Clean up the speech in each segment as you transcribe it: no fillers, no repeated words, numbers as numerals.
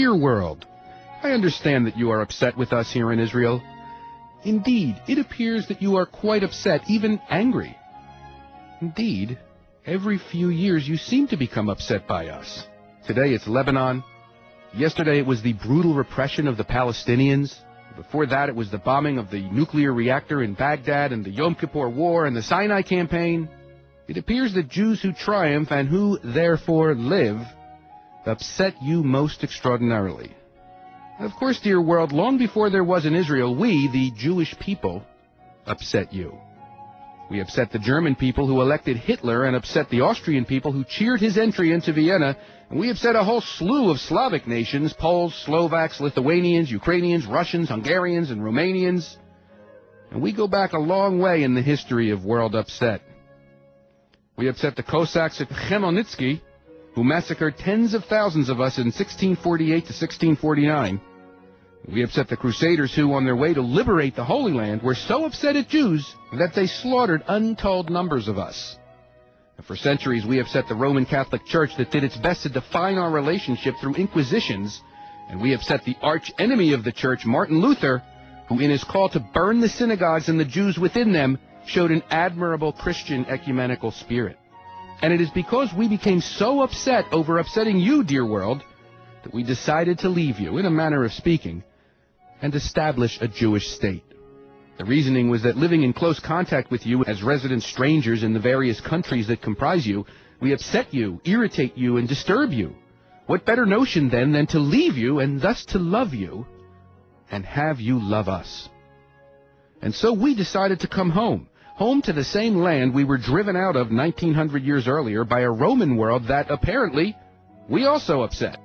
Dear world, I understand that you are upset with us here in Israel. Indeed, it appears that you are quite upset, even angry. Indeed, every few years you seem to become upset by us. Today it's Lebanon. Yesterday it was the brutal repression of the Palestinians. Before that it was the bombing of the nuclear reactor in Baghdad and the Yom Kippur War and the Sinai campaign. It appears that Jews who triumph and who therefore live upset you most extraordinarily. Of course, dear world, long before there was an Israel, we, the Jewish people, upset you. We upset the German people who elected Hitler and upset the Austrian people who cheered his entry into Vienna, and we upset a whole slew of Slavic nations, Poles, Slovaks, Lithuanians, Ukrainians, Russians, Hungarians, and Romanians. And we go back a long way in the history of world upset. We upset the Cossacks at Khmelnytsky, who massacred tens of thousands of us in 1648 to 1649. We upset the Crusaders who, on their way to liberate the Holy Land, were so upset at Jews that they slaughtered untold numbers of us. And for centuries, we upset the Roman Catholic Church that did its best to define our relationship through inquisitions, and we upset the arch-enemy of the Church, Martin Luther, who in his call to burn the synagogues and the Jews within them showed an admirable Christian ecumenical spirit. And it is because we became so upset over upsetting you, dear world, that we decided to leave you, in a manner of speaking, and establish a Jewish state. The reasoning was that living in close contact with you as resident strangers in the various countries that comprise you, we upset you, irritate you, and disturb you. What better notion, then, than to leave you and thus to love you and have you love us? And so we decided to come home to the same land we were driven out of 1900 years earlier by a Roman world that, apparently, we also upset.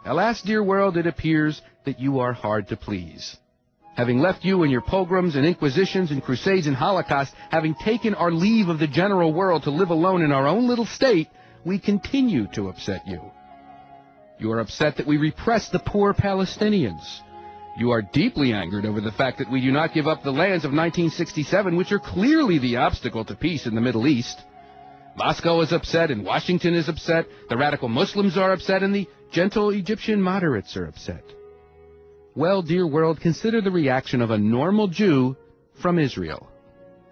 Alas, dear world, it appears that you are hard to please. Having left you and your pogroms and inquisitions and crusades and holocausts, having taken our leave of the general world to live alone in our own little state, we continue to upset you. You are upset that we repress the poor Palestinians. You are deeply angered over the fact that we do not give up the lands of 1967, which are clearly the obstacle to peace in the Middle East. Moscow is upset, and Washington is upset, the radical Muslims are upset, and the gentle Egyptian moderates are upset. Well, dear world, consider the reaction of a normal Jew from Israel.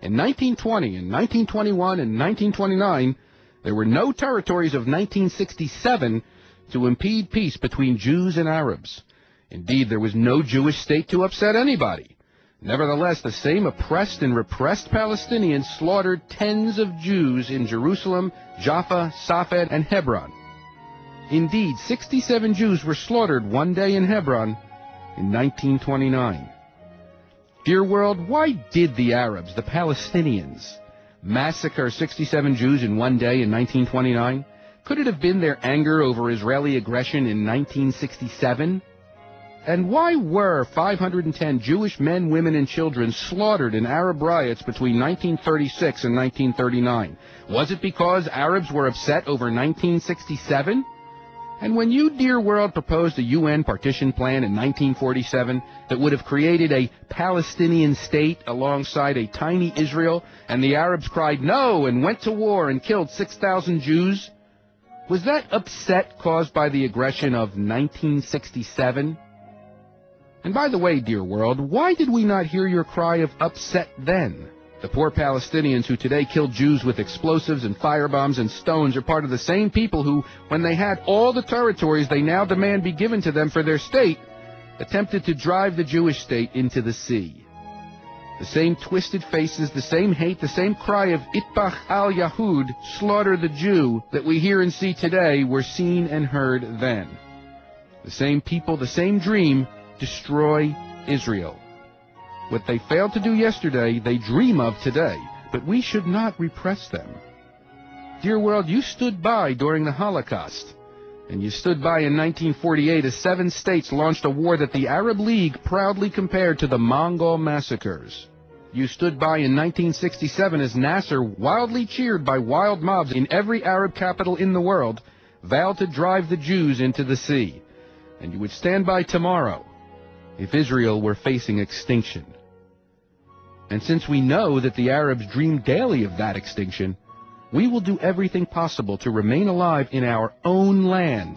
In 1920, in 1921, and 1929, there were no territories of 1967 to impede peace between Jews and Arabs. Indeed, there was no Jewish state to upset anybody. Nevertheless, the same oppressed and repressed Palestinians slaughtered tens of Jews in Jerusalem, Jaffa, Safed, and Hebron. Indeed, 67 Jews were slaughtered one day in Hebron in 1929. Dear world, why did the Arabs, the Palestinians, massacre 67 Jews in one day in 1929? Could it have been their anger over Israeli aggression in 1967? And why were 510 Jewish men, women, and children slaughtered in Arab riots between 1936 and 1939? Was it because Arabs were upset over 1967? And when you, dear world, proposed a UN partition plan in 1947 that would have created a Palestinian state alongside a tiny Israel, and the Arabs cried no and went to war and killed 6,000 Jews, was that upset caused by the aggression of 1967? And by the way, dear world, why did we not hear your cry of upset then? The poor Palestinians who today kill Jews with explosives and firebombs and stones are part of the same people who, when they had all the territories they now demand be given to them for their state, attempted to drive the Jewish state into the sea. The same twisted faces, the same hate, the same cry of Itbach al-Yahud, slaughter the Jew, that we hear and see today were seen and heard then. The same people, the same dream, destroy Israel. What they failed to do yesterday, they dream of today, but we should not repress them. Dear world, you stood by during the Holocaust, and you stood by in 1948 as 7 states launched a war that the Arab League proudly compared to the Mongol massacres. You stood by in 1967 as Nasser, wildly cheered by wild mobs in every Arab capital in the world, vowed to drive the Jews into the sea. And you would stand by tomorrow if Israel were facing extinction. And since we know that the Arabs dream daily of that extinction, we will do everything possible to remain alive in our own land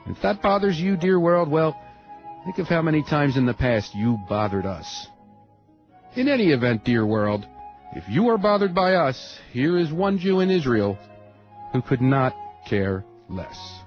If that bothers you, dear world, well, think of how many times in the past you bothered us. In any event, dear world, if you are bothered by us, here is one Jew in Israel who could not care less.